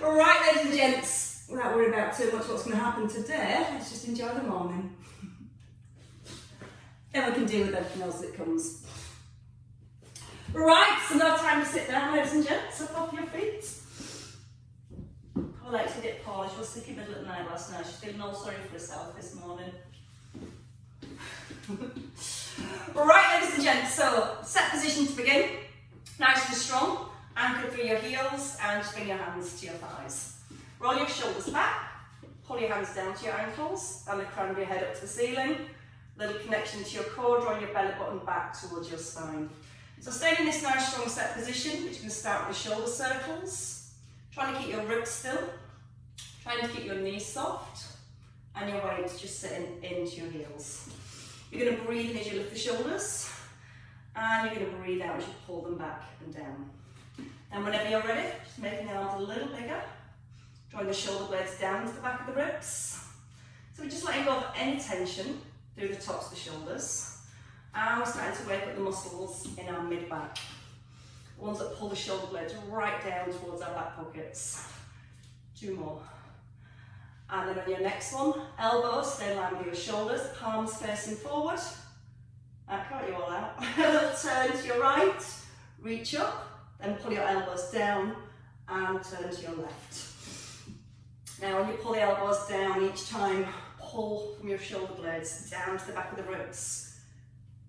Right, ladies and gents, without worrying about too much what's going to happen today, let's just enjoy the morning. Then we can deal with everything else that comes. Right, so now time to sit down, ladies and gents, up off your feet. Paul likes to get polished, was sick in the middle of the night last night. She's feeling all sorry for herself this morning. Right, ladies and gents, so set position to begin. Nice and strong, anchor through your heels and just bring your hands to your thighs. Roll your shoulders back, pull your hands down to your ankles and the crown of your head up to the ceiling. Little connection to your core, drawing your belly button back towards your spine. So staying in this nice strong set position, which can start with shoulder circles. Trying to keep your ribs still, trying to keep your knees soft and your weight just sitting into your heels. You're going to breathe in as you lift the shoulders and you're going to breathe out as you pull them back and down. And whenever you're ready, just making the arms a little bigger, drawing the shoulder blades down to the back of the ribs. So we're just letting go of any tension through the tops of the shoulders. And we're starting to wake up the muscles in our mid-back. The ones that pull the shoulder blades right down towards our back pockets. 2 more. And then on your next one, elbows stay in line with your shoulders, palms facing forward. That caught you all out. A little turn to your right, reach up, then pull your elbows down and turn to your left. Now when you pull the elbows down each time, pull from your shoulder blades down to the back of the ribs.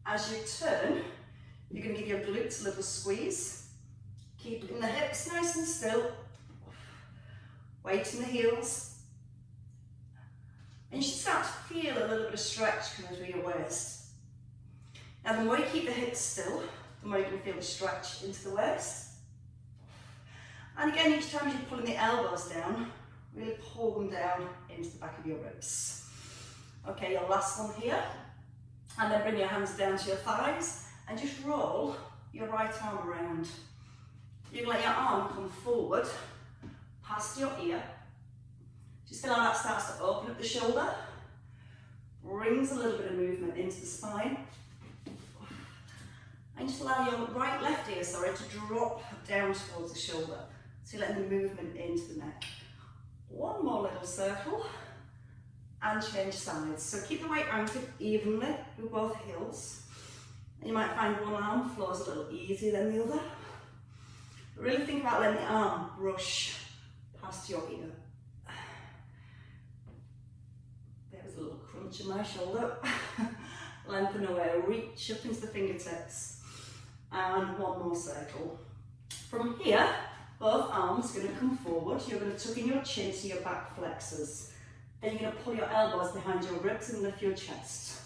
As you turn, you're going to give your glutes a little squeeze. Keeping the hips nice and still. Weight in the heels. And you should start to feel a little bit of stretch coming through your waist. Now the more you keep the hips still, the more you can feel the stretch into the waist. And again, each time as you're pulling the elbows down, really pull them down into the back of your ribs. Okay, your last one here. And then bring your hands down to your thighs and just roll your right arm around. You can let your arm come forward, past your ear. Just feel how that starts to open up the shoulder. Brings a little bit of movement into the spine. And just allow your left ear, to drop down towards the shoulder. So you're letting the movement into the neck. One more little circle. And change sides. So keep the weight anchored evenly with both heels. And you might find one arm flows a little easier than the other. But really think about letting the arm brush past your ear. There was a little crunch in my shoulder. Lengthen away, reach up into the fingertips. And one more circle. From here, both arms are going to come forward. You're going to tuck in your chin to your back flexors. Then you're going to pull your elbows behind your ribs and lift your chest.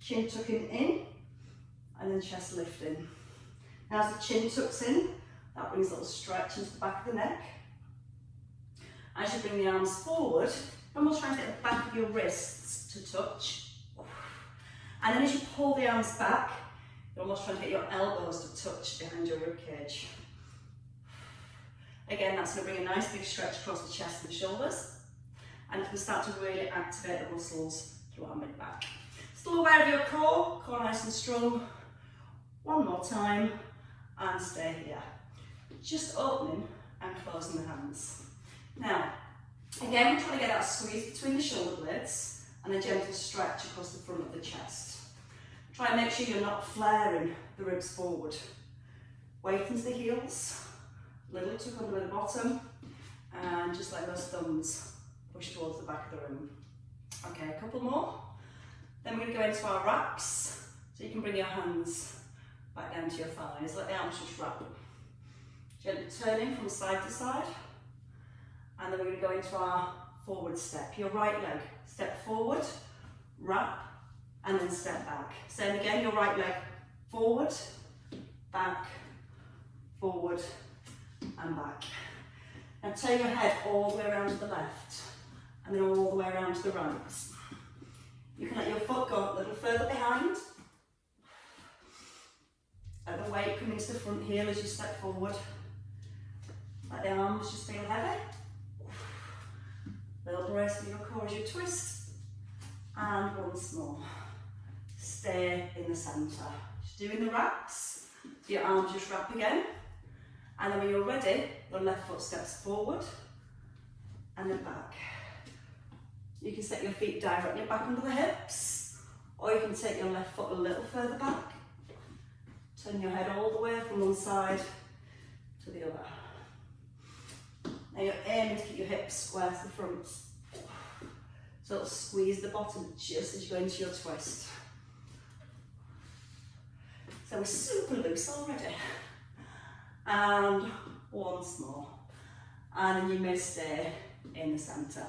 Chin tucking in, and then chest lifting. Now as the chin tucks in, that brings a little stretch into the back of the neck. As you bring the arms forward, you're almost trying to get the back of your wrists to touch. And then as you pull the arms back, you're almost trying to get your elbows to touch behind your rib cage. Again, that's going to bring a nice big stretch across the chest and the shoulders. And you can start to really activate the muscles through our mid-back. Still aware of your core nice and strong. One more time, and stay here. Just opening and closing the hands. Now, again, we're trying to get that squeeze between the shoulder blades and a gentle stretch across the front of the chest. Try and make sure you're not flaring the ribs forward. Weight into the heels, little tuck under the bottom, and just let those thumbs push towards the back of the room. Okay, a couple more. Then we're going to go into our wraps. So you can bring your hands back down to your thighs. Let the arms just wrap. Gently turning from side to side. And then we're going to go into our forward step. Your right leg, step forward, wrap, and then step back. Same again, your right leg forward, back, forward, and back. Now turn your head all the way around to the left. And then all the way around to the right. You can let your foot go a little further behind. Let the weight come into the front heel as you step forward. Let the arms just feel heavy. Little brace in your core as you twist. And once more. Stay in the centre. Just doing the wraps. Your arms just wrap again. And then when you're ready, your left foot steps forward. and then back. You can set your feet directly back under the hips, or you can take your left foot a little further back. Turn your head all the way from one side to the other. Now you're aiming to keep your hips square to the front. So it'll squeeze the bottom just as you go into your twist. So we're super loose already. And once more. And then you may stay in the centre.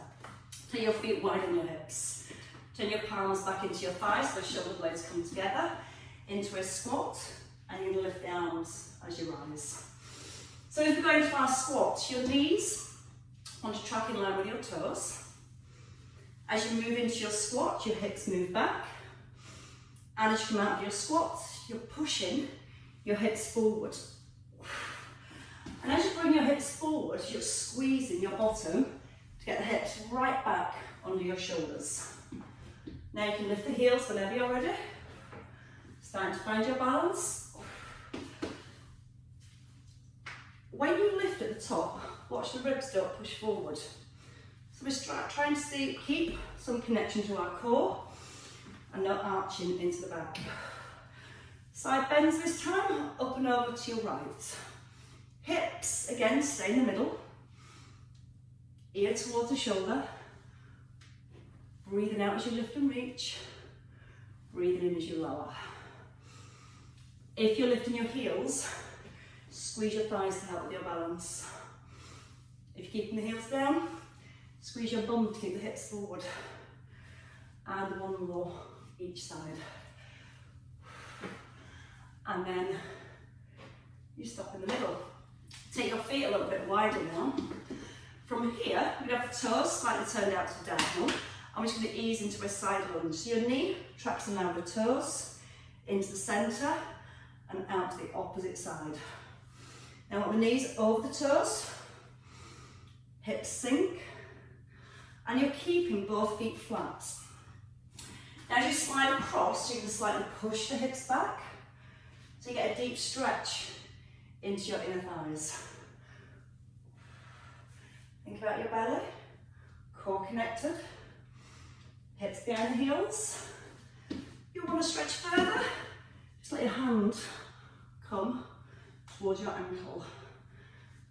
Turn your feet widen your hips. Turn your palms back into your thighs so the shoulder blades come together. Into a squat. And you're going to lift the arms as you rise. So as we go into our squat, your knees want to track in line with your toes. As you move into your squat, your hips move back. And as you come out of your squat, you're pushing your hips forward. And as you bring your hips forward, you're squeezing your bottom to get the hips right back under your shoulders. Now you can lift the heels whenever you're ready. Starting to find your balance. When you lift at the top, watch the ribs don't push forward. So we're trying to keep some connection to our core and no arching into the back. Side bends this time, up and over to your right. Hips, again, stay in the middle. Ear towards the shoulder. Breathing out as you lift and reach. Breathing in as you lower. If you're lifting your heels, squeeze your thighs to help with your balance. If you're keeping the heels down, squeeze your bum to keep the hips forward. And one more each side. And then you stop in the middle. Take your feet a little bit wider now. From here, we have the toes slightly turned out to the diagonal. And we're just going to ease into a side lunge. So your knee tracks in line with the toes, into the centre, and out to the opposite side. Now want the knees over the toes, hips sink, and you're keeping both feet flat. Now as you slide across, you can slightly push the hips back, so you get a deep stretch into your inner thighs. Think about your belly, core connected, hips behind the heels. You want to stretch further, just let your hand come towards your ankle.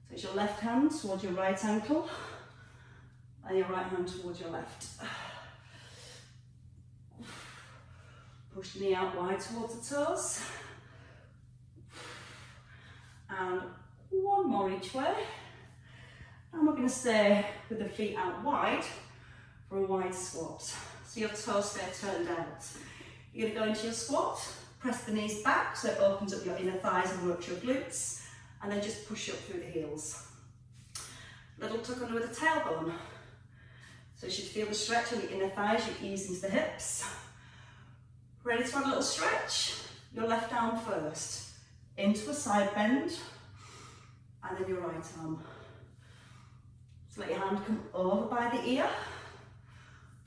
So it's your left hand towards your right ankle and your right hand towards your left. Push the knee out wide towards the toes. And one more each way. And we're going to stay with the feet out wide for a wide squat. So your toes stay turned out. You're going to go into your squat, press the knees back so it opens up your inner thighs and works your glutes, and then just push up through the heels. Little tuck under with the tailbone. So you should feel the stretch on the inner thighs, you ease into the hips. Ready to add a little stretch? Your left arm first, into a side bend, and then your right arm. So let your hand come over by the ear,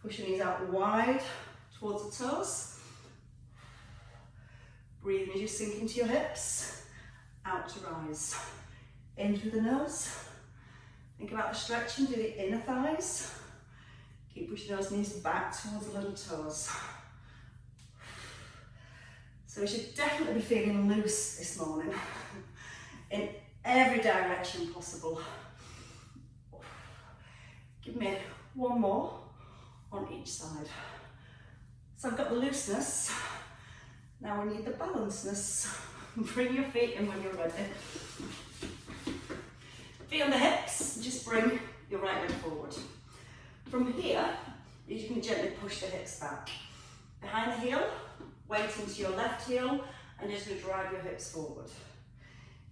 push your knees out wide towards the toes. Breathing as you sink into your hips, out to rise. In through the nose. Think about the stretching through the inner thighs. Keep pushing those knees back towards the little toes. So we should definitely be feeling loose this morning in every direction possible. Give me one more on each side. So I've got the looseness. Now we need the balanceness. Bring your feet in when you're ready. Feet on the hips, just bring your right leg forward. From here, you can gently push the hips back. Behind the heel, weight into your left heel, and you're just going to drive your hips forward.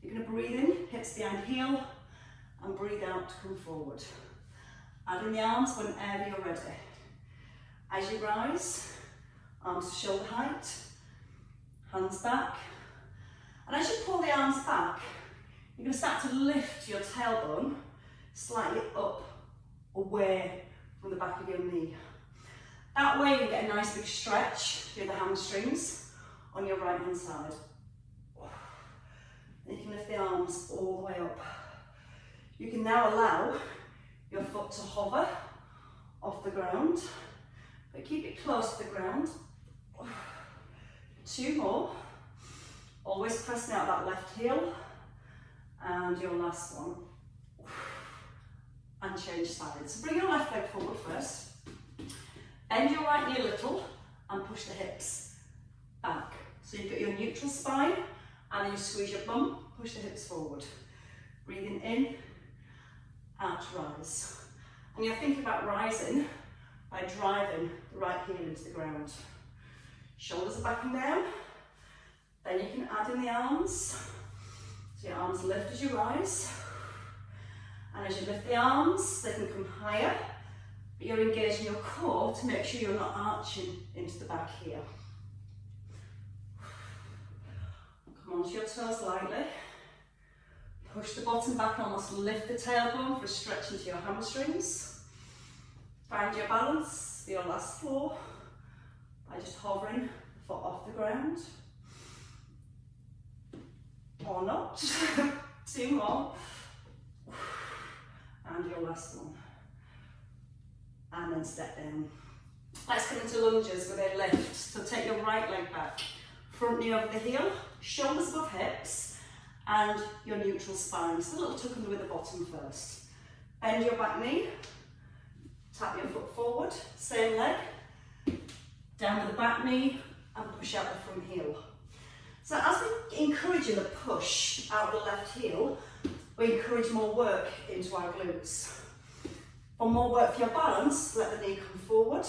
You're going to breathe in, hips behind heel, and breathe out to come forward. Add in the arms whenever you're ready. As you rise, arms to shoulder height, hands back. And as you pull the arms back, you're going to start to lift your tailbone slightly up, away from the back of your knee. That way you get a nice big stretch through the hamstrings on your right hand side. And you can lift the arms all the way up. You can now allow your foot to hover off the ground, but keep it close to the ground. 2 more. Always pressing out that left heel. And your last one. And change sides. So bring your left leg forward first. Bend your right knee a little and push the hips back. So you've got your neutral spine and then you squeeze your bum, push the hips forward. Breathing in, out, rise. And you're thinking about rising by driving the right heel into the ground. Shoulders are back and down. Then you can add in the arms. So your arms lift as you rise. And as you lift the arms, they can come higher, but you're engaging your core to make sure you're not arching into the back here. Come onto your toes lightly. Push the bottom back, almost lift the tailbone for a stretch into your hamstrings. Find your balance for your last floor by just hovering the foot off the ground. Or not. 2 more. And your last one. And then step down. Let's come into lunges with a lift. So take your right leg back. Front knee over the heel, shoulders above hips, and your neutral spine. So a little tuck under with the bottom first. Bend your back knee. Tap your foot forward. Same leg. Down with the back knee and push out the front heel. So as we encourage the push out of the left heel, we encourage more work into our glutes. For more work for your balance, let the knee come forward,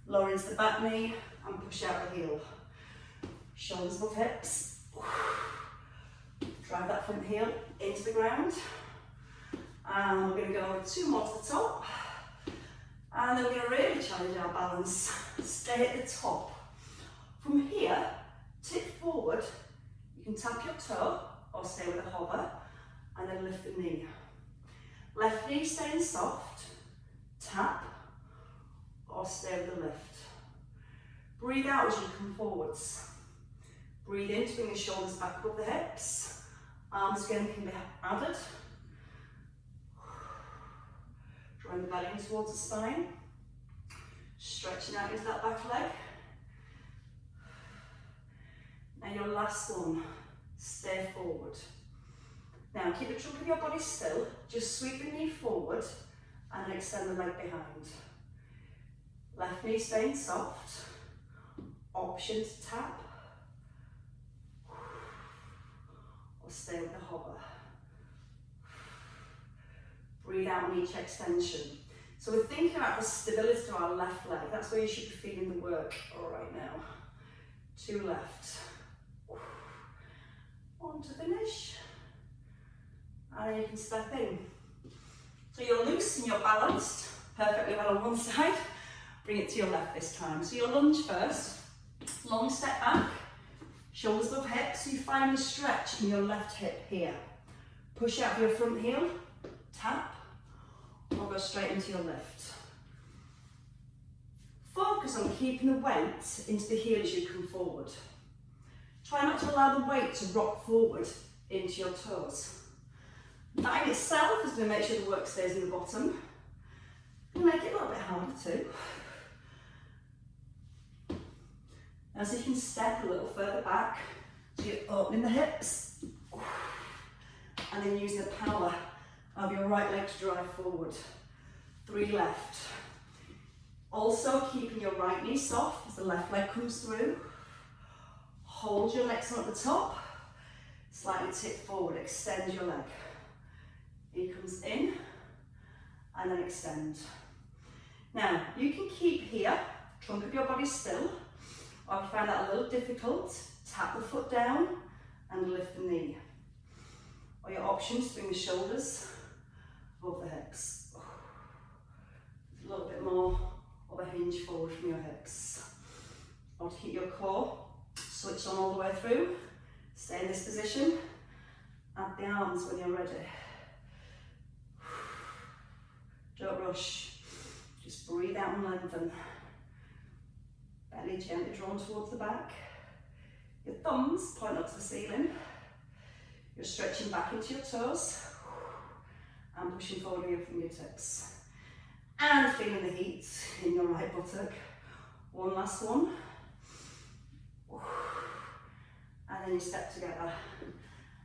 lower into the back knee and push out the heel. Shoulders above hips. Drive that front heel into the ground. And we're going to go 2 more to the top. And then we're going to really challenge our balance. Stay at the top. From here, tip forward. You can tap your toe or stay with a hover. And then lift the knee. Left knee staying soft, tap, or stay with the lift. Breathe out as you come forwards. Breathe in to bring the shoulders back above the hips. Arms again can be added. Drawing the belly in towards the spine. Stretching out into that back leg. Now your last one, stay forward. Now keep the trunk of your body still, just sweep the knee forward and extend the leg behind. Left knee staying soft, option to tap, or stay with the hover. Breathe out on each extension. So we're thinking about the stability to our left leg, that's where you should be feeling the work right now. 2 left. 1 to finish. And then you can step in. So you're loose and you're balanced perfectly well on one side. Bring it to your left this time. So you'll lunge first. Long step back. Shoulders above hips. So you find the stretch in your left hip here. Push out for your front heel. Tap. Or go straight into your lift. Focus on keeping the weight into the heel as you come forward. Try not to allow the weight to rock forward into your toes. That in itself is going to make sure the work stays in the bottom. And make it a little bit harder too. Now so you can step a little further back, so you're opening the hips, and then using the power of your right leg to drive forward. 3 left. Also keeping your right knee soft as the left leg comes through. Hold your legs on at the top, slightly tip forward, extend your leg. He comes in and then extend. Now you can keep here, trunk of your body still, or if you find that a little difficult, tap the foot down and lift the knee. Or your options, bring the shoulders above the hips. A little bit more of a hinge forward from your hips. Or to keep your core switched on all the way through, stay in this position, add the arms when you're ready. Don't rush, just breathe out and lengthen. Belly gently drawn towards the back. Your thumbs point up to the ceiling. You're stretching back into your toes. and pushing forward with your fingertips. And feeling the heat in your right buttock. One last one. And then you step together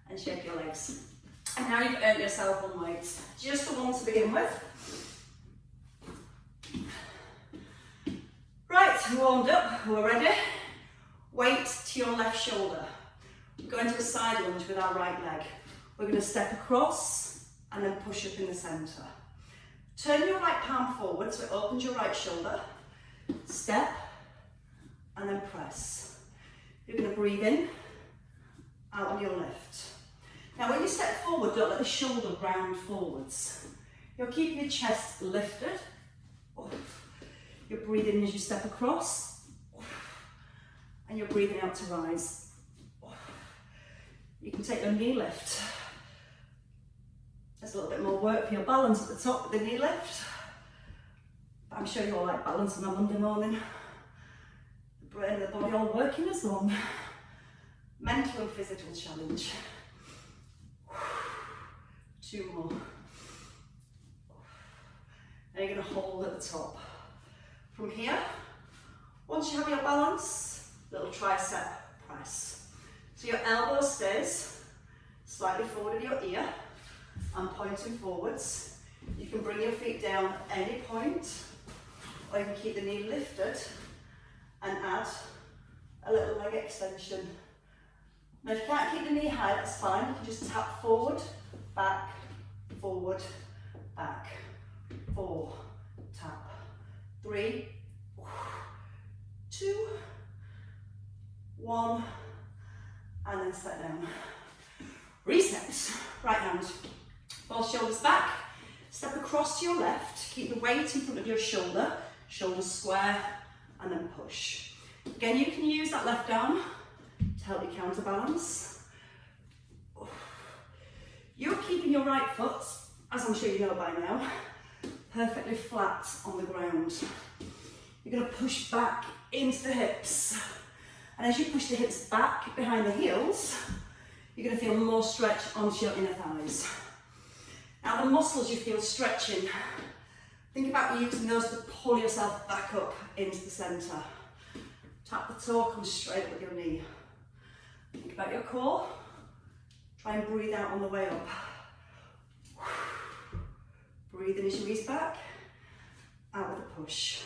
and shake your legs. And now you've earned yourself one weight. Just the one to begin with. Right, warmed up, we're ready. Weight to your left shoulder. We're going to a side lunge with our right leg. We're going to step across and then push up in the centre. Turn your right palm forward so it opens your right shoulder. Step and then press. You're going to breathe in, out on your lift. Now when you step forward, don't let the shoulder round forwards. You're keeping your chest lifted. You're breathing as you step across. And you're breathing out to rise. You can take your knee lift. There's a little bit more work for your balance at the top with the knee lift. But I'm sure you all like balance on a Monday morning. The brain and the body all working as one. Mental and physical challenge. 2 more. And you're going to hold at the top. From here, once you have your balance, little tricep press. So your elbow stays slightly forward of your ear and pointing forwards. You can bring your feet down at any point, or you can keep the knee lifted and add a little leg extension. Now if you can't keep the knee high, that's fine. You can just tap forward, back, forward, back. 4, tap. 3, 2, 1, and then set down. Reset. Right hand, both shoulders back. Step across to your left. Keep the weight in front of your shoulder. Shoulders square, and then push. Again, you can use that left arm to help you counterbalance. You're keeping your right foot, as I'm sure you know by now, perfectly flat on the ground. You're going to push back into the hips. And as you push the hips back behind the heels, you're going to feel more stretch onto your inner thighs. Now the muscles you feel stretching, think about using those to pull yourself back up into the centre. Tap the toe, come straight up with your knee. Think about your core. Try and breathe out on the way up. Breathe in as you ease back. Out with a push.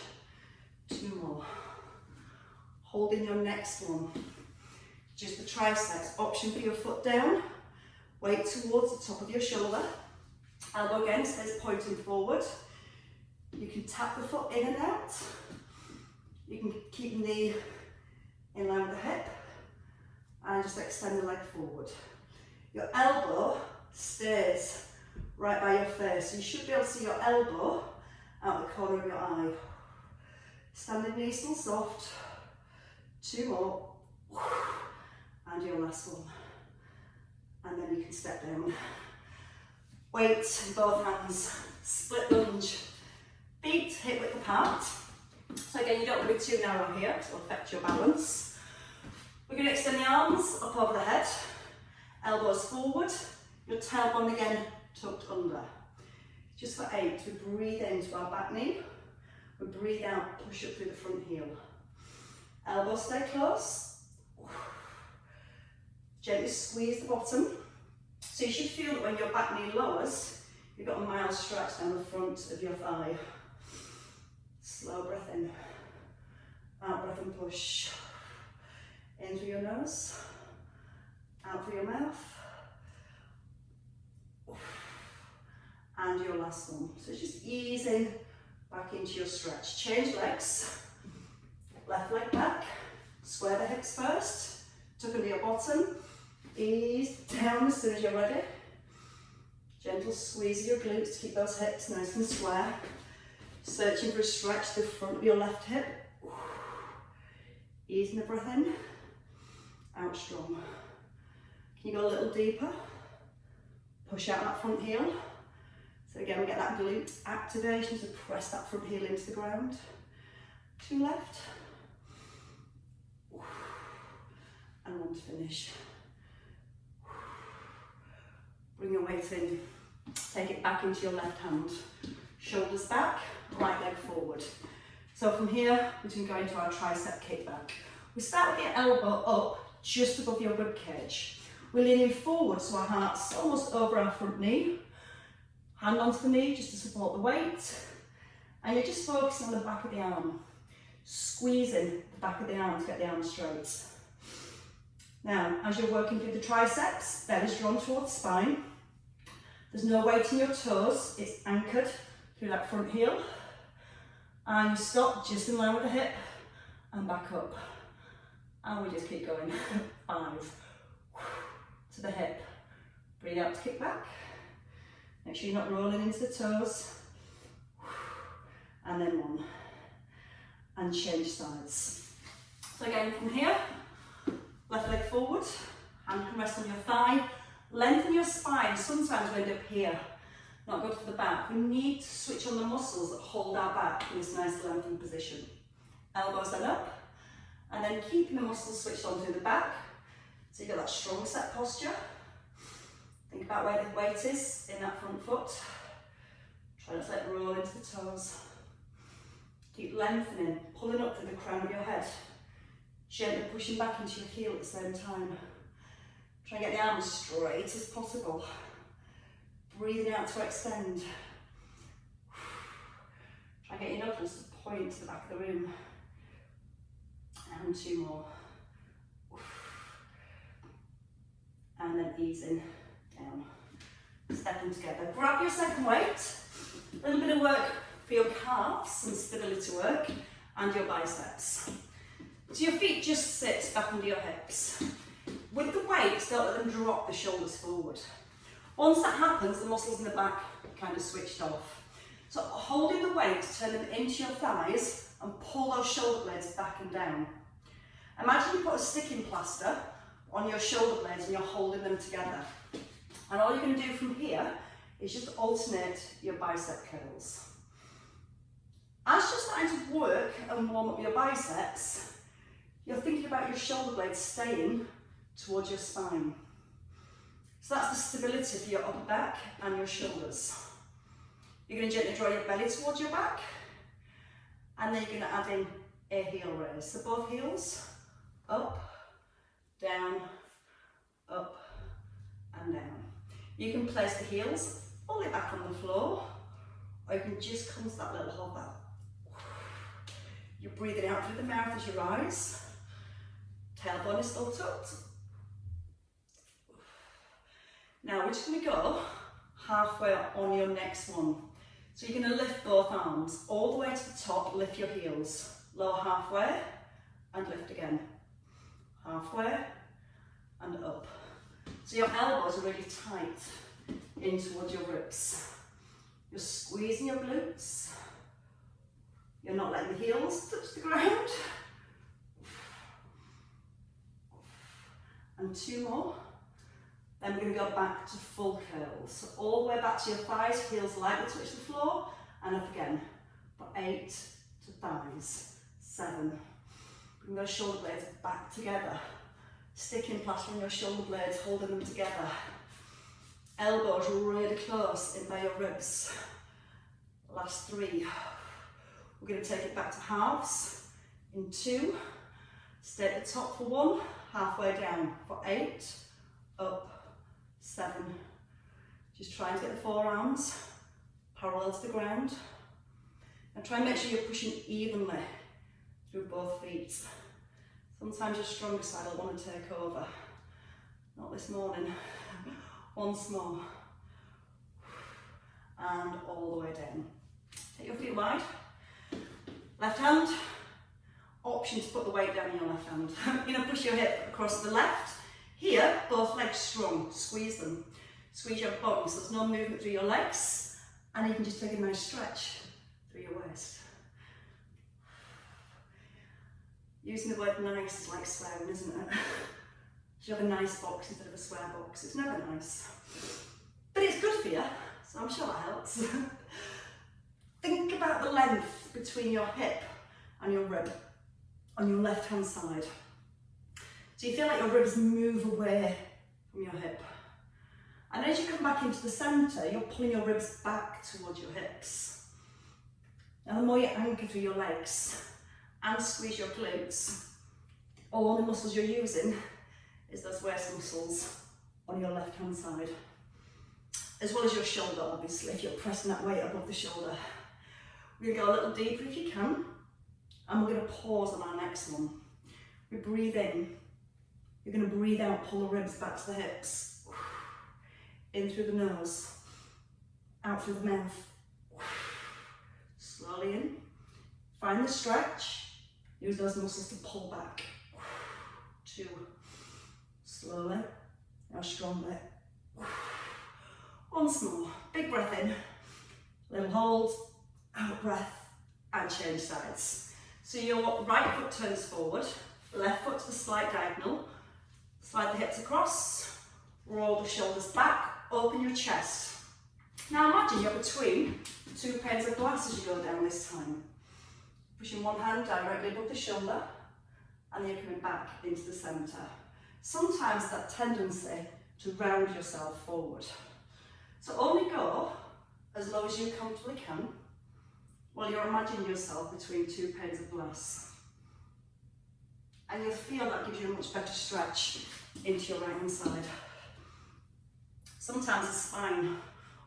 2 more. Holding your next one. Just the triceps. Option for your foot down. Weight towards the top of your shoulder. Elbow again stays pointing forward. You can tap the foot in and out. You can keep the knee in line with the hip. And just extend the leg forward. Your elbow stays right by your face. So you should be able to see your elbow out the corner of your eye. Standing knee still soft. 2 more. And your last one. And then you can step down. Weight in both hands. Split lunge. Feet hip width apart. So again, you don't want to be too narrow here because it'll affect your balance. We're going to extend the arms up over the head. Elbows forward. Your tailbone again tucked under. Just for 8, we breathe into our back knee. We breathe out, push up through the front heel. Elbows stay close. Gently squeeze the bottom. So you should feel that when your back knee lowers, you've got a mild stretch down the front of your thigh. Slow breath in. Out breath and push. In through your nose. Out through your mouth. And your last one. So it's just easing back into your stretch. Change legs. Left leg back. Square the hips first. Tuck under your bottom. Ease down as soon as you're ready. Gentle squeeze of your glutes to keep those hips nice and square. Searching for a stretch to the front of your left hip. Easing the breath in. Out strong. Can you go a little deeper? Push out that front heel. So again, we get that glute activation to press that front heel into the ground. 2 left. And 1 to finish. Bring your weight in Take it back into your left hand. Shoulders back, right leg forward. So from here, we can go into our tricep caper. We start with your elbow up, just above your rib cage. We're leaning forward so our heart's almost over our front knee. Hand onto the knee just to support the weight. And you're just focusing on the back of the arm. Squeezing the back of the arm to get the arm straight. Now, as you're working through the triceps, belly's drawn towards the spine. There's no weight in your toes, it's anchored through that front heel. And you stop just in line with the hip and back up. And we just keep going. 5. To the hip. Breathe out to kick back. Make sure you're not rolling into the toes. And then 1. And change sides. So again from here, left leg forward, hand can rest on your thigh, lengthen your spine. Sometimes we end up here, not good for the back. We need to switch on the muscles that hold our back in this nice lengthened position. Elbows then up, and then keeping the muscles switched on through the back, so you get that strong set posture. Think about where the weight is in that front foot. Try not to let it roll into the toes. Keep lengthening, pulling up to the crown of your head. Gently pushing back into your heel at the same time. Try and get the arms straight as possible. Breathing out to extend. Try and get your knuckles to point to the back of the room. And 2 more. And then easing down. Stepping together. Grab your second weight. A little bit of work for your calves, some stability work, and your biceps. So your feet just sit back under your hips. With the weights, don't let them drop the shoulders forward. Once that happens, the muscles in the back kind of switched off. So holding the weight, turn them into your thighs and pull those shoulder blades back and down. Imagine you put a sticking plaster on your shoulder blades and you're holding them together. And all you're going to do from here is just alternate your bicep curls. As you're starting to work and warm up your biceps, you're thinking about your shoulder blades staying towards your spine. So that's the stability for your upper back and your shoulders. You're going to gently draw your belly towards your back, and then you're going to add in a heel raise. So both heels, up, down, up, and down. You can place the heels fully back on the floor, or you can just come to that little hover. You're breathing out through the mouth as you rise. Tailbone is still tucked. Now we're just going to go halfway on your next one. So you're going to lift both arms all the way to the top, lift your heels. Lower halfway and lift again. Halfway and up. So your elbows are really tight in towards your ribs. You're squeezing your glutes. You're not letting the heels touch the ground. And 2 more. Then we're going to go back to full curls. So all the way back to your thighs, heels lightly touch the floor, and up again. For 8 to thighs. 7. Bring those shoulder blades back together. Sticking plaster on your shoulder blades, holding them together. Elbows really close in by your ribs. Last 3. We're going to take it back to halves in 2. Stay at the top for 1, halfway down for 8, up, 7. Just trying to get the forearms parallel to the ground. And try and make sure you're pushing evenly through both feet. Sometimes your stronger side will want to take over. Not this morning. Once more. And all the way down. Take your feet wide. Left hand, option to put the weight down in your left hand. You're going to push your hip across the left. Here, both legs strong, squeeze them. Squeeze your body so there's no movement through your legs, and you can just take a nice stretch through your waist. Using the word nice is like swearing, isn't it? You have a nice box instead of a swear box. It's never nice. But it's good for you, so I'm sure that helps. Think about the length between your hip and your rib on your left hand side. So you feel like your ribs move away from your hip. And as you come back into the centre, you're pulling your ribs back towards your hips. Now the more you anchor through your legs and squeeze your glutes, all the muscles you're using is those waist muscles on your left hand side. As well as your shoulder, obviously, if you're pressing that weight above the shoulder. We're going to go a little deeper if you can, and we're going to pause on our next one. We breathe in, you're going to breathe out, pull the ribs back to the hips. In through the nose, out through the mouth. Slowly in, find the stretch, use those muscles to pull back. 2, slowly, now strongly. Once more, big breath in, little hold, out breath, and change sides. So your right foot turns forward, left foot to the slight diagonal, slide the hips across, roll the shoulders back, open your chest. Now imagine you're between 2 panes of glass as you go down this time. Pushing one hand directly above the shoulder, and then you're coming back into the centre. Sometimes that tendency to round yourself forward. So only go as low as you comfortably can while you're imagining yourself between 2 panes of glass. And you'll feel that gives you a much better stretch into your right hand side. Sometimes the spine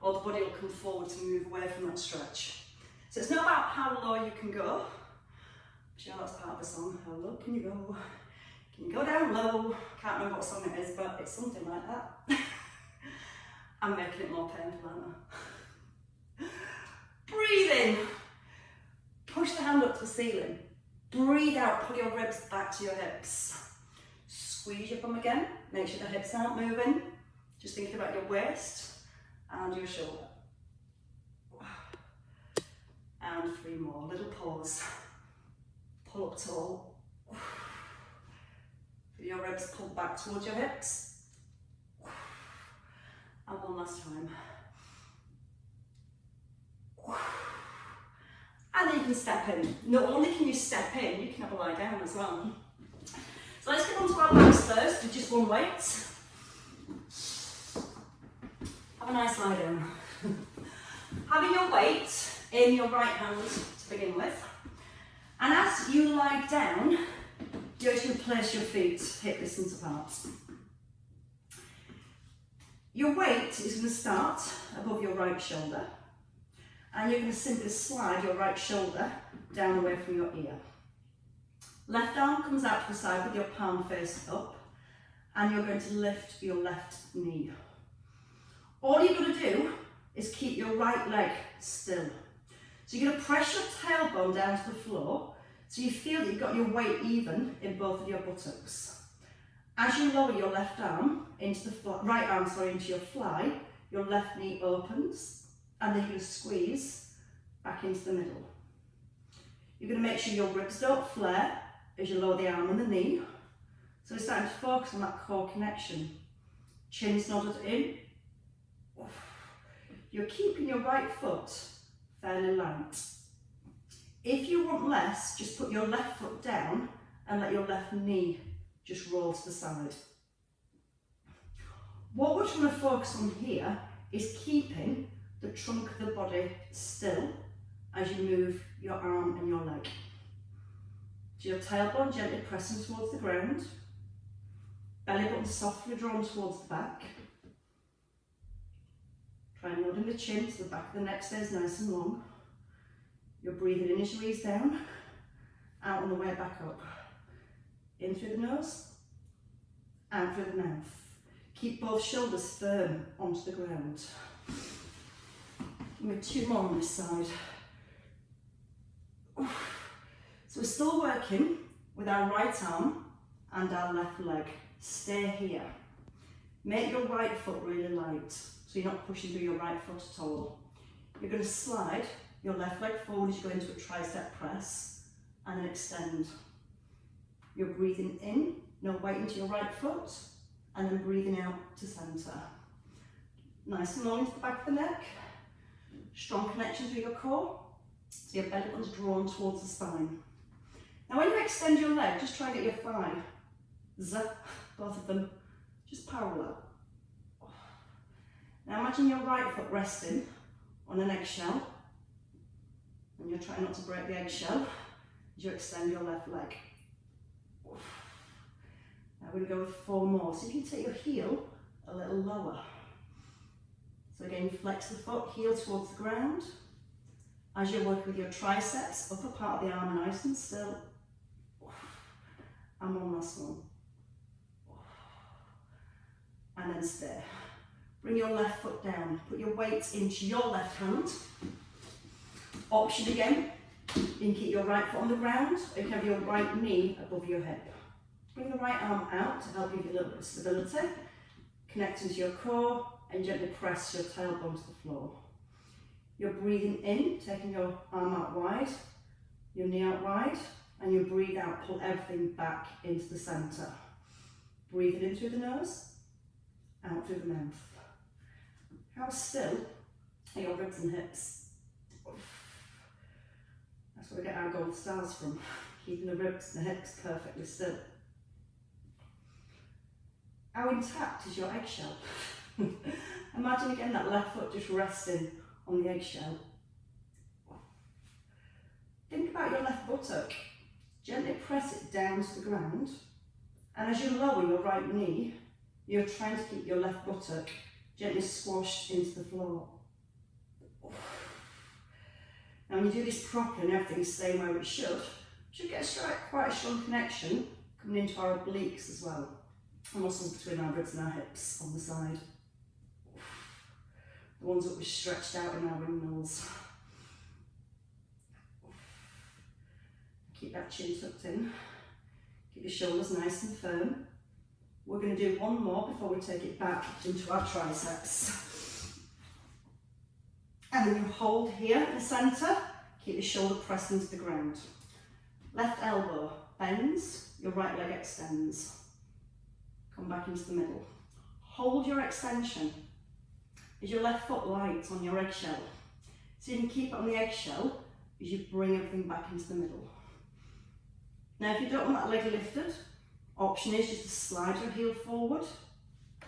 or the body will come forward to move away from that stretch. So it's not about how low you can go. I'm sure that's part of the song. How low can you go? Can you go down low? Can't remember what song it is, but it's something like that. I'm making it more painful, aren't I? Breathe in. Push the hand up to the ceiling. Breathe out, pull your ribs back to your hips. Squeeze your bum again. Make sure the hips aren't moving. Just thinking about your waist and your shoulder. And 3 more, little pause. Pull up tall. Feel your ribs pull back towards your hips. And one last time. And then you can step in. Not only can you step in, you can have a lie down as well. So let's get on to our legs first with just one weight. Have a nice lie down. Having your weight in your right hand to begin with. And as you lie down, you're just going to place your feet hip distance apart. Your weight is going to start above your right shoulder. And you're going to simply slide your right shoulder down away from your ear. Left arm comes out to the side with your palm faced up. And you're going to lift your left knee. All you're going to do is keep your right leg still. So you're going to press your tailbone down to the floor so you feel that you've got your weight even in both of your buttocks. As you lower your left arm into the right arm, into your fly, your left knee opens and then you're going to squeeze back into the middle. You're going to make sure your ribs don't flare as you lower the arm and the knee. So we're starting to focus on that core connection. Chin's nodded in. You're keeping your right foot fairly light. If you want less, just put your left foot down and let your left knee just roll to the side. What we're trying to focus on here is keeping the trunk of the body still as you move your arm and your leg. So your tailbone gently pressing towards the ground, belly button softly drawn towards the back. Try and load in the chin so the back of the neck stays nice and long. You're breathing in as you ease down, out on the way back up. In through the nose, out through the mouth. Keep both shoulders firm onto the ground. And with 2 more on this side. So we're still working with our right arm and our left leg. Stay here. Make your right foot really light, so you're not pushing through your right foot at all. You're going to slide your left leg forward as you go into a tricep press and then extend. You're breathing in, no weight into your right foot, and then breathing out to centre. Nice and long into the back of the neck. Strong connection through your core, so your belly button's drawn towards the spine. Now when you extend your leg, just try and get your thigh, both of them, just parallel. Now imagine your right foot resting on an eggshell, and you're trying not to break the eggshell as you extend your left leg. Now we're going to go with 4 more. So you can take your heel a little lower. So again, you flex the foot, heel towards the ground. As you're working with your triceps, upper part of the arm nice and still. And one last one. And then stay. Bring your left foot down. Put your weight into your left hand. Option again. You can keep your right foot on the ground, or you can have your right knee above your hip. Bring the right arm out to help give you a little bit of stability. Connect into your core and gently press your tailbone to the floor. You're breathing in, taking your arm out wide, your knee out wide, and you breathe out, pull everything back into the centre. Breathing in through the nose, out through the mouth. How still are your ribs and hips? That's where we get our gold stars from, keeping the ribs and the hips perfectly still. How intact is your eggshell? Imagine again that left foot just resting on the eggshell. Think about your left buttock. Gently press it down to the ground, and as you lower your right knee, you're trying to keep your left buttock gently squashed into the floor. Now when you do this properly and everything's staying where it should get quite a strong connection coming into our obliques as well. The muscles between our ribs and our hips on the side. The ones that were stretched out in our windmills. Keep that chin tucked in. Keep your shoulders nice and firm. We're going to do one more before we take it back into our triceps. And then you hold here in the centre. Keep the shoulder pressed into the ground. Left elbow bends, your right leg extends. Come back into the middle. Hold your extension. Is your left foot light on your eggshell? So you can keep it on the eggshell as you bring everything back into the middle. Now if you don't want that leg lifted, option is just to slide your heel forward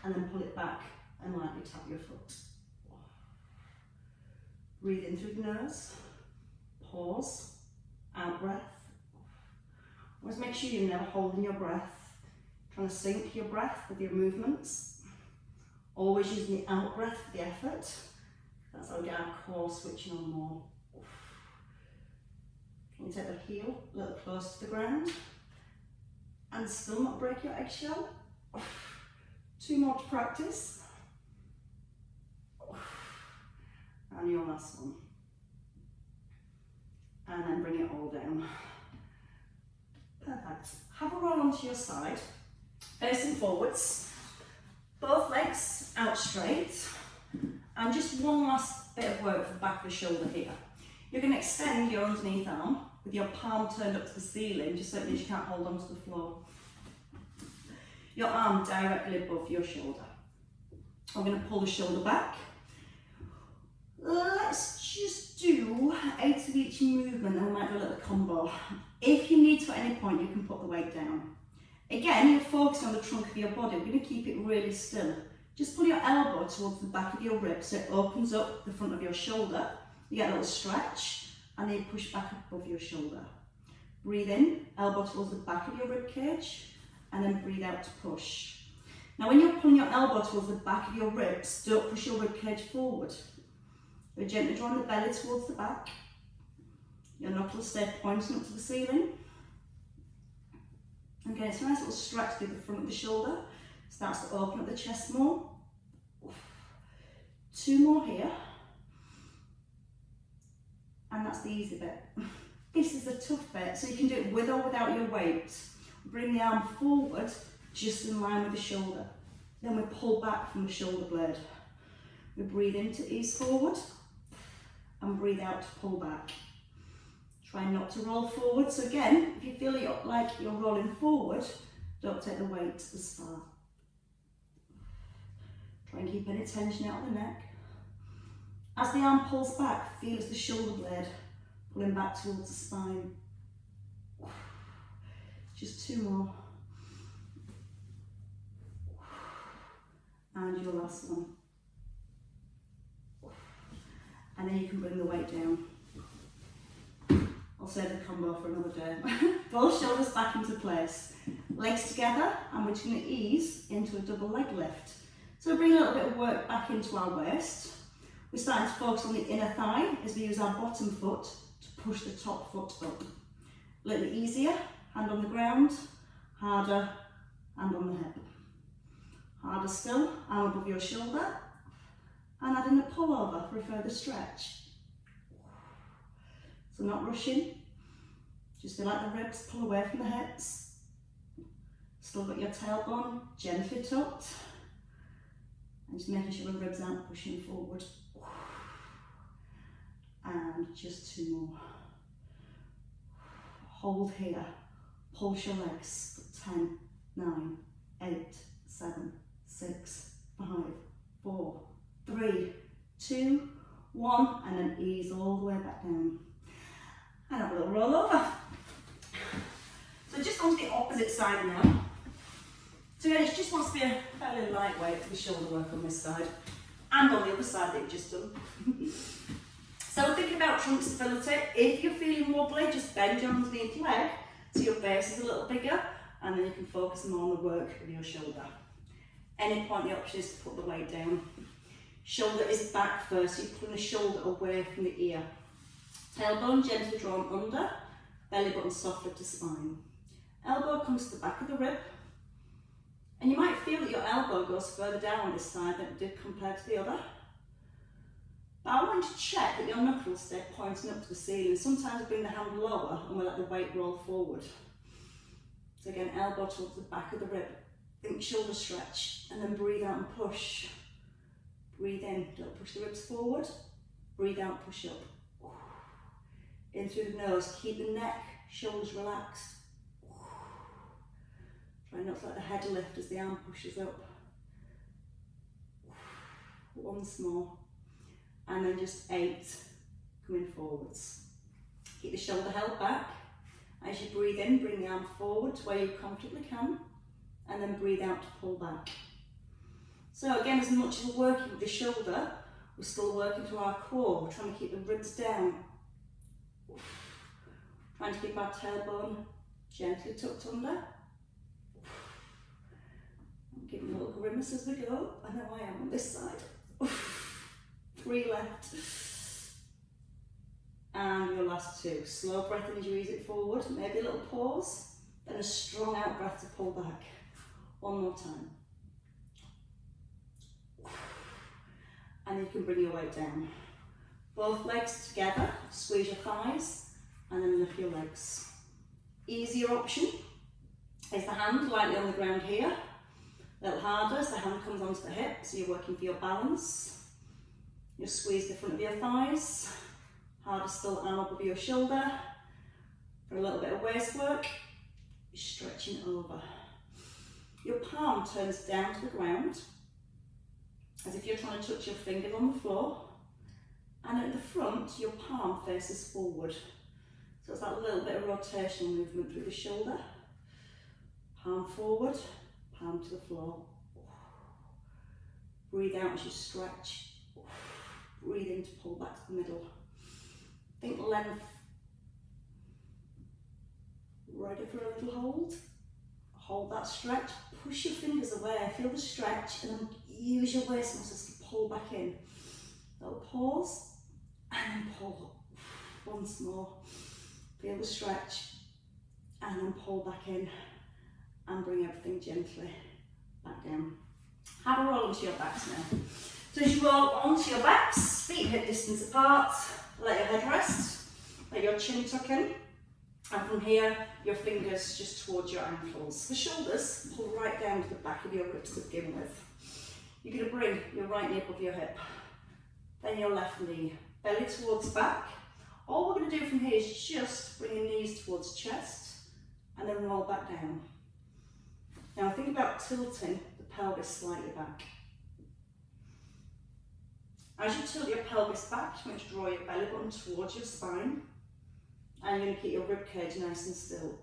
and then pull it back and lightly tap your foot. Breathe in through the nose, pause, out breath. Always make sure you're never holding your breath, trying to sync your breath with your movements. Always using the out breath for the effort. That's how we get our core switching on more. Can you take the heel a little closer to the ground and still not break your eggshell? 2 more to practice. And your last one. And then bring it all down. Perfect. Have a roll onto your side, facing forwards. Both legs out straight. And just one last bit of work for the back of the shoulder here. You're going to extend your underneath arm with your palm turned up to the ceiling, just so that you can't hold onto the floor. Your arm directly above your shoulder. I'm going to pull the shoulder back. Let's just do 8 of each movement, then we might do a little combo. If you need to at any point, you can put the weight down. Again, you're focusing on the trunk of your body. We're going to keep it really still. Just pull your elbow towards the back of your ribs so it opens up the front of your shoulder. You get a little stretch, and then you push back above your shoulder. Breathe in, elbow towards the back of your rib cage, and then breathe out to push. Now when you're pulling your elbow towards the back of your ribs, don't push your rib cage forward. We're gently drawing the belly towards the back. Your knuckles stay pointing up to the ceiling. Okay, it's a nice little stretch through the front of the shoulder. Starts to open up the chest more. 2 more here. And that's the easy bit. This is the tough bit, so you can do it with or without your weight. Bring the arm forward, just in line with the shoulder. Then we pull back from the shoulder blade. We breathe in to ease forward, and breathe out to pull back. Try not to roll forward. So again, if you feel like you're rolling forward, don't take the weight as far. Try and keep any tension out of the neck. As the arm pulls back, feel as the shoulder blade pulling back towards the spine. Just 2 more. And your last one. and then you can bring the weight down. I'll save the combo for another day. Both shoulders back into place, legs together, and we're just going to ease into a double leg lift. So we bring a little bit of work back into our waist. We're starting to focus on the inner thigh as we use our bottom foot to push the top foot up. A little bit easier, hand on the ground, harder, hand on the hip. Harder still, arm above your shoulder, and add in a pull over for a further stretch. So not rushing, just feel like the ribs pull away from the hips. Still got your tailbone gently tucked, and just making sure the ribs aren't pushing forward. And just 2 more. Hold here, pulse your legs. 10, 9, 8, 7, 6, 5, 4, 3, 2, 1, and then ease all the way back down. And have a little roll over. So just onto the opposite side now. So again, it just wants to be a fairly lightweight for the shoulder work on this side and on the other side that you've just done. So we're thinking about trunk stability. If you're feeling wobbly, just bend your underneath leg so your base is a little bigger, and then you can focus more on the work with your shoulder. Any point the option is to put the weight down. Shoulder is back first, so you're pulling the shoulder away from the ear. Tailbone gently drawn under, belly button softer to spine. Elbow comes to the back of the rib, and you might feel that your elbow goes further down on this side than it did compared to the other. But I want you to check that your knuckles stay pointing up to the ceiling. Sometimes we bring the hand lower and we let the weight roll forward. So again, elbow towards the back of the rib. Think shoulder stretch, and then breathe out and push. Breathe in, don't push the ribs forward. Breathe out, push up. In through the nose, keep the neck, shoulders relaxed. Try not to let the head lift as the arm pushes up. Once more. And then just 8, coming forwards. Keep the shoulder held back. As you breathe in, bring the arm forward to where you comfortably can, and then breathe out to pull back. So again, as much as we're working with the shoulder, we're still working to our core. We're trying to keep the ribs down. Trying to keep our tailbone gently tucked under. I'm giving a little grimace as we go. I know I am on this side. 3 left. And your last 2. Slow breath in as you ease it forward. Maybe a little pause. Then a strong out breath to pull back. 1 more time. And you can bring your weight down. Both legs together. Squeeze your thighs. And then lift your legs. Easier option is the hand lightly on the ground here. A little harder as the hand comes onto the hip. So you're working for your balance. You squeeze the front of your thighs, harder still, arm above your shoulder. For a little bit of waist work, you're stretching over. Your palm turns down to the ground, as if you're trying to touch your fingers on the floor. And at the front, your palm faces forward. So it's that little bit of rotational movement through the shoulder. Palm forward, palm to the floor. Breathe out as you stretch. Breathe in to pull back to the middle. Think length. Ready for a little hold. Hold that stretch. Push your fingers away. Feel the stretch, and then use your waist muscles to pull back in. Little pause, and then pull. Once more. Feel the stretch, and then pull back in, and bring everything gently back down. Have a roll onto your backs now. So as you roll onto your backs, feet hip distance apart, let your head rest, let your chin tuck in, and from here, your fingers just towards your ankles. The shoulders pull right down to the back of your ribs to begin with. You're going to bring your right knee above your hip, then your left knee, belly towards back. All we're going to do from here is just bring your knees towards chest, and then roll back down. Now think about tilting the pelvis slightly back. As you tilt your pelvis back, you're going to draw your belly button towards your spine, and you're going to keep your rib cage nice and still.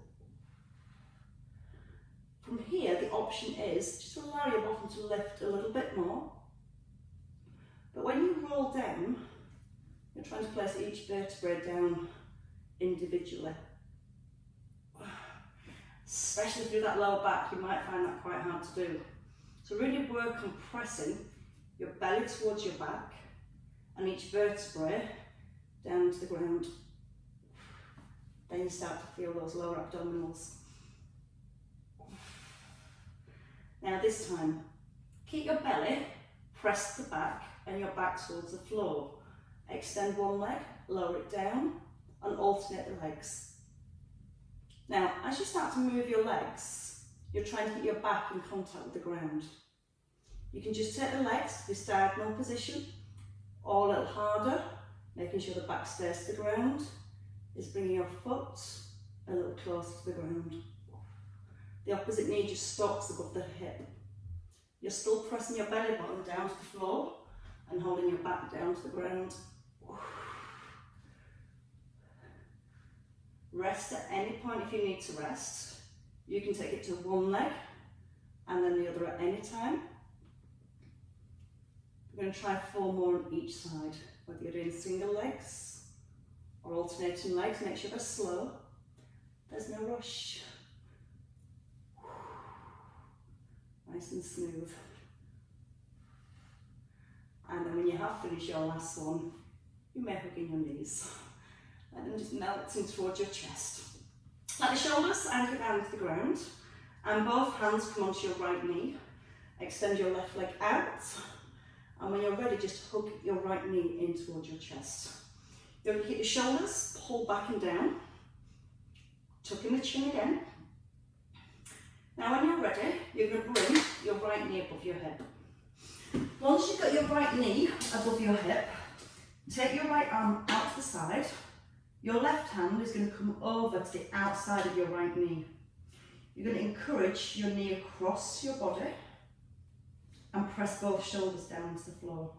From here, the option is just to allow your bottom to lift a little bit more, but when you roll down, You're trying to place each vertebrae down individually. Especially through that lower back, you might find that quite hard to do. So really work on pressing your belly towards your back and each vertebrae down to the ground. Then you start to feel those lower abdominals. Now this time, keep your belly pressed to the back and your back towards the floor. Extend one leg, lower it down, and alternate the legs. Now, as you start to move your legs, you're trying to get your back in contact with the ground. You can just take the legs to this diagonal position, or a little harder, making sure the back stays to the ground, is bringing your foot a little closer to the ground. The opposite knee just stops above the hip. You're still pressing your belly button down to the floor and holding your back down to the ground. Rest at any point if you need to rest. You can take it to one leg and then the other at any time. We're going to try 4 more on each side, whether you're doing single legs or alternating legs. Make sure they're slow. There's no rush. Nice and smooth. And then when you have finished your last one, you may hug in your knees. Let them just melt in towards your chest. Let the shoulders anchor down to the ground and both hands come onto your right knee. Extend your left leg out, and when you're ready, just hug your right knee in towards your chest. You're going to keep your shoulders pulled back and down. Tuck in the chin again. Now when you're ready, you're going to bring your right knee above your hip. Once you've got your right knee above your hip, take your right arm out to the side. Your left hand is going to come over to the outside of your right knee. You're going to encourage your knee across your body and press both shoulders down to the floor.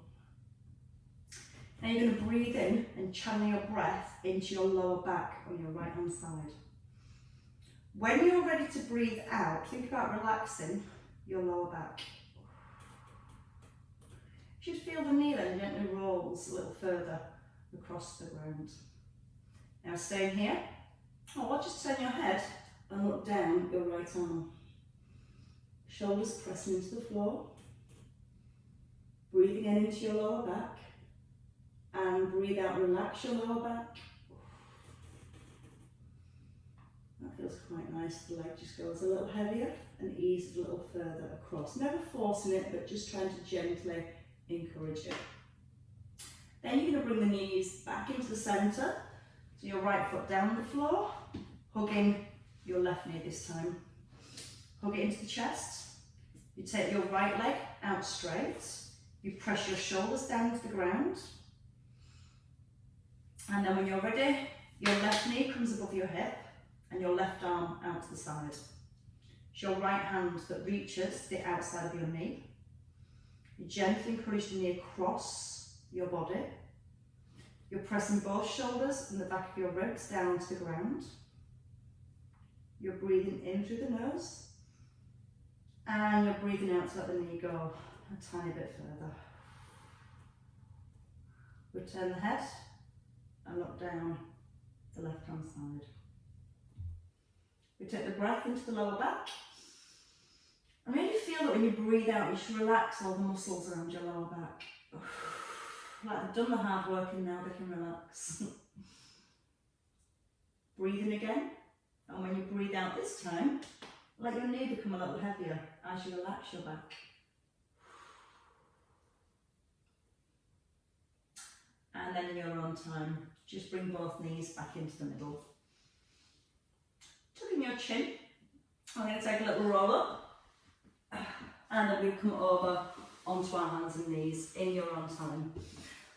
Now you're going to breathe in and channel your breath into your lower back on your right hand side. When you're ready to breathe out, think about relaxing your lower back. You should feel the knee then gently rolls a little further across the ground. Now staying here, or just turn your head and look down your right arm. Shoulders pressing into the floor. Breathing in into your lower back. And breathe out, relax your lower back. That feels quite nice. The leg just goes a little heavier and eases a little further across. Never forcing it, but just trying to gently encourage it. Then you're going to bring the knees back into the centre. So your right foot down on the floor, hugging your left knee this time. Hug it into the chest. You take your right leg out straight. You press your shoulders down to the ground. And then when you're ready, your left knee comes above your hip and your left arm out to the side. It's your right hand that reaches the outside of your knee. You gently encourage the knee across your body. You're pressing both shoulders and the back of your ribs down to the ground. You're breathing in through the nose. And you're breathing out to let the knee go a tiny bit further. Return the head and look down the left hand side. We take the breath into the lower back. And really feel that when you breathe out, you should relax all the muscles around your lower back. Like they've done the hard work and now they can relax. Breathe in again. And when you breathe out this time, let your knee become a little heavier as you relax your back. And then in your own time, just bring both knees back into the middle. Tuck in your chin. I'm going to take a little roll up. And then we'll come over onto our hands and knees in your own time.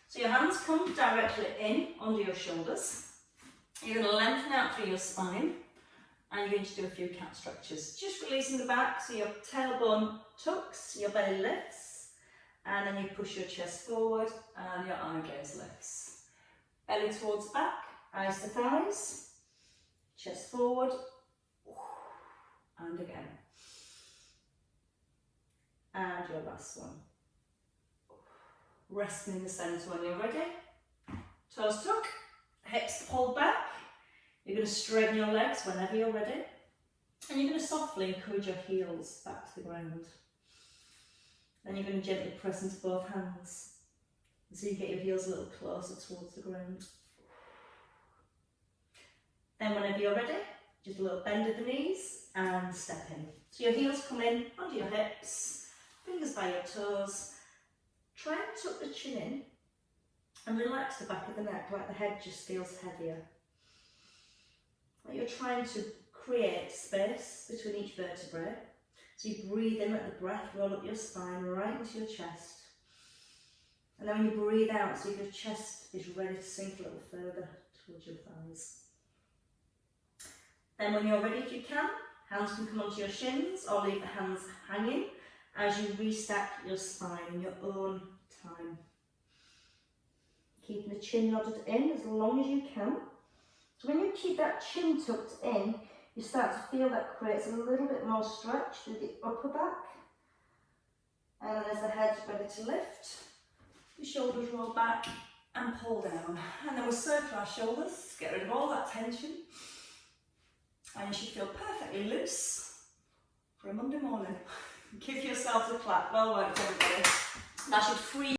So your hands come directly in under your shoulders. You're going to lengthen out through your spine. And you're going to do a few cat stretches. Just releasing the back so your tailbone tucks, your belly lifts. And then you push your chest forward and your eye gaze lifts. Belly towards the back, eyes to thighs. Chest forward. And again. And your last one. Resting in the centre when you're ready. Toes tuck, hips pulled back. You're going to straighten your legs whenever you're ready. And you're going to softly encourage your heels back to the ground. Then you're going to gently press into both hands. So you get your heels a little closer towards the ground. Then whenever you're ready, just a little bend of the knees and step in. So your heels come in onto your hips, fingers by your toes. Try and tuck the chin in and relax the back of the neck like the head just feels heavier. Like you're trying to create space between each vertebrae. So you breathe in, let the breath roll up your spine right into your chest. And then when you breathe out, so your chest is ready to sink a little further towards your thighs. Then when you're ready, if you can, hands can come onto your shins or leave the hands hanging as you restack your spine in your own time. Keeping the chin nodded in as long as you can. So when you keep that chin tucked in, you start to feel that creates a little bit more stretch through the upper back. And then as the head's ready to lift, the shoulders roll back and pull down. And then we'll circle our shoulders, get rid of all that tension. And you should feel perfectly loose for a Monday morning. Give yourselves a clap. Well worked, everybody. That should free